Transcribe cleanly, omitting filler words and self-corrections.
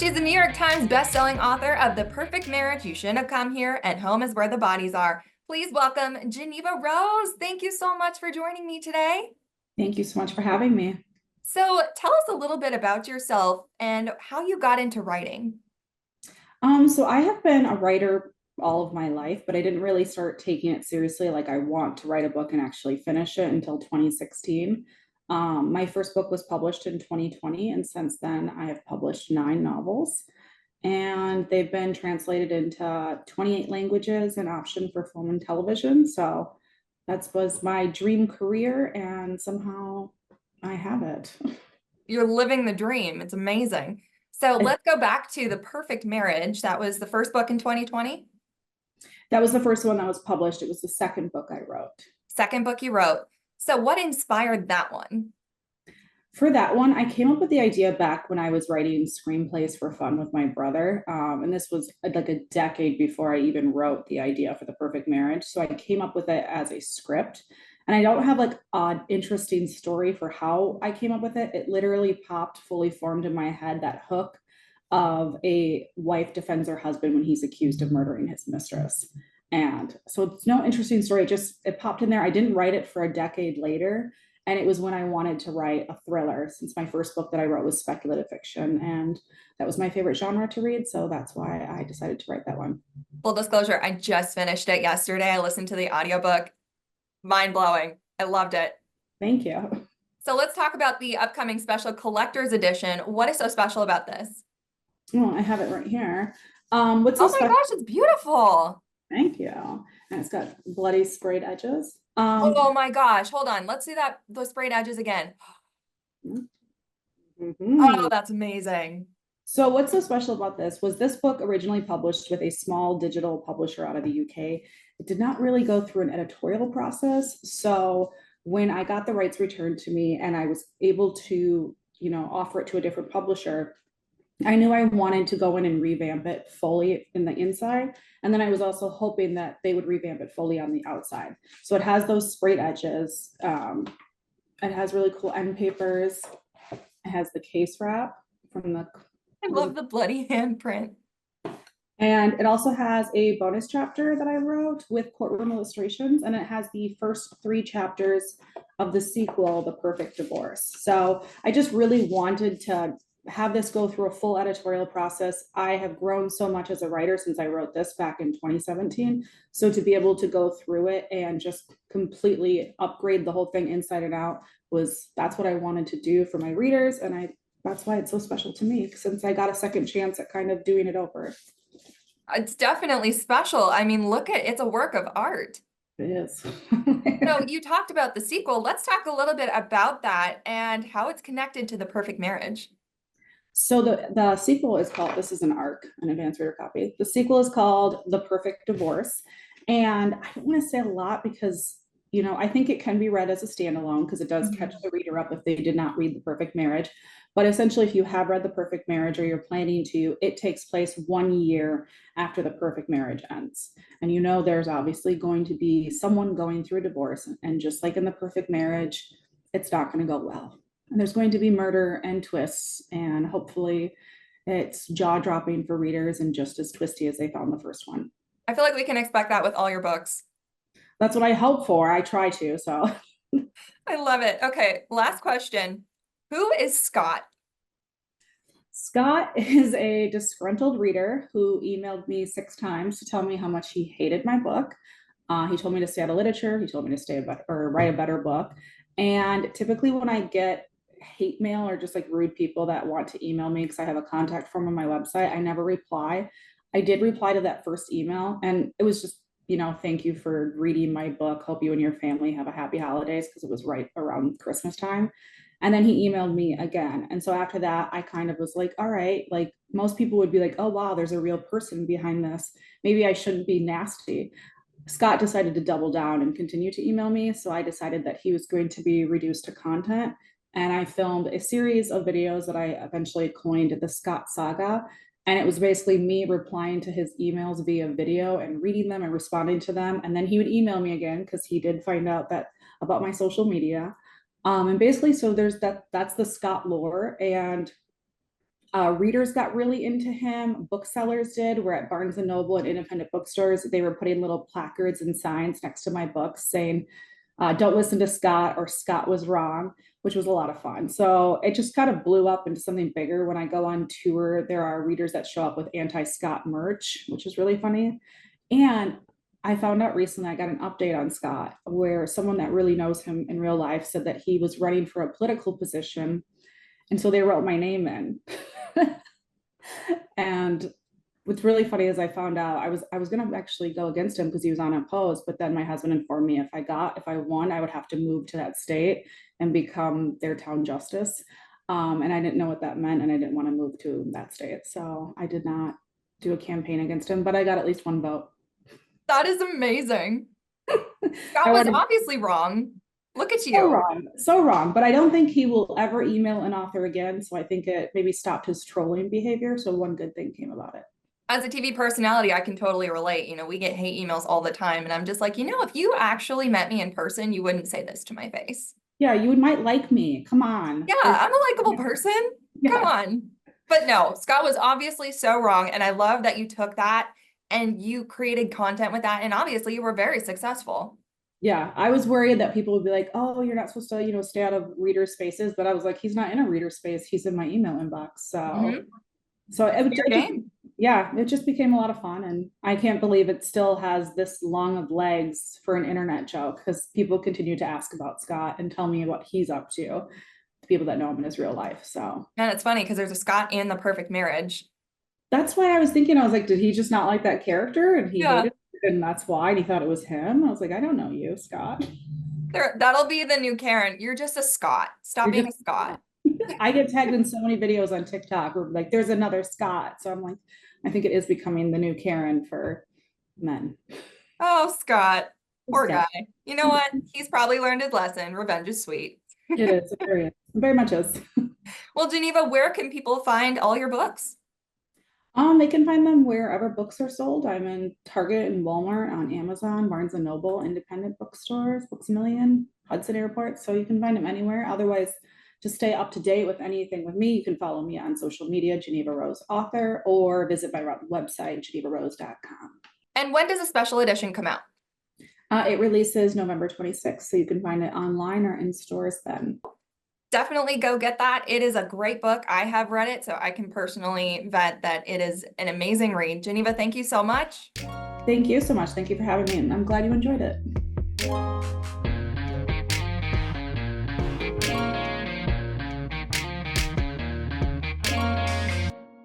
She's the New York Times bestselling author of The Perfect Marriage, You Shouldn't Have Come Here, and Home is Where the Bodies Are. Please welcome Jeneva Rose. Thank you so much for joining me today. Thank you so much for having me. So tell us a little bit about yourself and how you got into writing. So I have been a writer all of my life, but I didn't really start taking it seriously. Like I want to write a book and actually finish it until 2016. My first book was published in 2020, and since then I have published 9 novels, and they've been translated into 28 languages and optioned for film and television. So that was my dream career, and somehow I have it. You're living the dream. It's amazing. So let's go back to The Perfect Marriage. That was the first book in 2020. That was the first one that was published. It was the second book I wrote. Second book you wrote. So what inspired that one? For that one, I came up with the idea back when I was writing screenplays for fun with my brother. And this was like a decade before I even wrote the idea for The Perfect Marriage. So I came up with it as a script. And I don't have like an interesting story for how I came up with it. It literally popped fully formed in my head, that hook of a wife defends her husband when he's accused of murdering his mistress. And so it's no interesting story. It popped in there. I didn't write it for a decade later. And it was when I wanted to write a thriller, since my first book that I wrote was speculative fiction. And that was my favorite genre to read. So that's why I decided to write that one. Full disclosure, I just finished it yesterday. I listened to the audiobook. Mind blowing. I loved it. Thank you. So let's talk about the upcoming special collector's edition. What is so special about this? Oh, I have it right here. What's Oh so my special? gosh, it's beautiful. Thank you. And it's got bloody sprayed edges. Oh my gosh. Hold on. Let's see those sprayed edges again. Oh, Mhm. that's amazing. So what's so special about this was this book originally published with a small digital publisher out of the UK. It did not really go through an editorial process. So when I got the rights returned to me and I was able to, offer it to a different publisher, I knew I wanted to go in and revamp it fully in the inside. And then I was also hoping that they would revamp it fully on the outside. So it has those sprayed edges. It has really cool end papers. It has the case wrap from the, I love the bloody handprint. and it also has a bonus chapter that I wrote with courtroom illustrations. And it has the first 3 chapters of the sequel, The Perfect Divorce. So I just really wanted to have this go through a full editorial process. I have grown so much as a writer since I wrote this back in 2017. So to be able to go through it and just completely upgrade the whole thing inside and out that's what I wanted to do for my readers. And that's why it's so special to me, since I got a second chance at kind of doing it over. It's definitely special. I mean, it's a work of art. It is. So you talked about the sequel. Let's talk a little bit about that and how it's connected to The Perfect Marriage. So the sequel is called, this is an ARC, an advanced reader copy. The sequel is called The Perfect Divorce. And I don't want to say a lot because, I think it can be read as a standalone because it does catch the reader up if they did not read The Perfect Marriage. But essentially, if you have read The Perfect Marriage or you're planning to, it takes place 1 year after The Perfect Marriage ends. And there's obviously going to be someone going through a divorce. And just like in The Perfect Marriage, it's not going to go well. And there's going to be murder and twists, and hopefully it's jaw-dropping for readers and just as twisty as they found the first one. I feel like we can expect that with all your books. That's what I hope for. I try to, so. I love it. Okay, last question. Who is Scott? Scott is a disgruntled reader who emailed me 6 times to tell me how much he hated my book. He told me to stay out of literature. He told me to write a better book. And typically when I get hate mail or just like rude people that want to email me, because I have a contact form on my website, I never reply. I did reply to that first email, and it was just, thank you for reading my book. Hope you and your family have a happy holidays, because it was right around Christmas time. And then he emailed me again. And so after that, I kind of was like, all right, like most people would be like, oh, wow, there's a real person behind this. Maybe I shouldn't be nasty. Scott decided to double down and continue to email me. So I decided that he was going to be reduced to content. And I filmed a series of videos that I eventually coined the Scott Saga. And it was basically me replying to his emails via video and reading them and responding to them. And then he would email me again because he did find out that about my social media. And basically, so that's the Scott lore. And Readers got really into him. Booksellers did. We're at Barnes and Noble and independent bookstores. They were putting little placards and signs next to my books saying, don't listen to Scott, or Scott was wrong, which was a lot of fun. So it just kind of blew up into something bigger. When I go on tour, there are readers that show up with anti-Scott merch, which is really funny. And I found out recently, I got an update on Scott where someone that really knows him in real life said that he was running for a political position. And so they wrote my name in. And what's really funny is I found out I was gonna actually go against him because he was unopposed, but then my husband informed me if I won, I would have to move to that state and become their town justice. And I didn't know what that meant, and I didn't want to move to that state. So I did not do a campaign against him, but I got at least one vote. That is amazing. Scott I was wanted obviously wrong. Look at so you. wrong, so wrong. But I don't think he will ever email an author again. So I think it maybe stopped his trolling behavior. So one good thing came about it. As a TV personality, I can totally relate. You know, we get hate emails all the time, and I'm just like, you know, if you actually met me in person, you wouldn't say this to my face. Yeah, you might like me. Come on. Yeah, I'm a likable person. Come Yeah. on. But no, Scott was obviously so wrong, and I love that you took that and you created content with that, and obviously you were very successful. Yeah, I was worried that people would be like, "Oh, you're not supposed to, stay out of reader spaces." But I was like, "He's not in a reader space. He's in my email inbox." So, Mhm. so Fair game. yeah, it just became a lot of fun, and I can't believe it still has this long of legs for an internet joke because people continue to ask about Scott and tell me what he's up to. People that know him in his real life. So And it's funny because there's a Scott in The Perfect Marriage. that's why I was thinking, I was like, did he just not like that character and he Yeah. hated it, and that's why, and he thought it was him? I was like, I don't know you, Scott. That'll be the new Karen. You're just a Scott. Stop You're being a just Scott. I get tagged in so many videos on TikTok where like there's another Scott. So I'm like, I think it is becoming the new Karen for men. Oh, Scott. Poor Scott. guy. You know what? He's probably learned his lesson. Revenge is sweet. It is. It very much is. Well, Geneva, where can people find all your books? They can find them wherever books are sold. I'm in Target and Walmart, on Amazon, Barnes and Noble, independent bookstores, Books A Million, Hudson Airport. So you can find them anywhere. Otherwise, to stay up to date with anything with me, you can follow me on social media, Geneva Rose Author, or visit my website, genevarose.com. And when does a special edition come out? It releases November 26th, so you can find it online or in stores then. Definitely go get that. It is a great book. I have read it, so I can personally vet that it is an amazing read. Geneva, thank you so much. Thank you so much. Thank you for having me, and I'm glad you enjoyed it.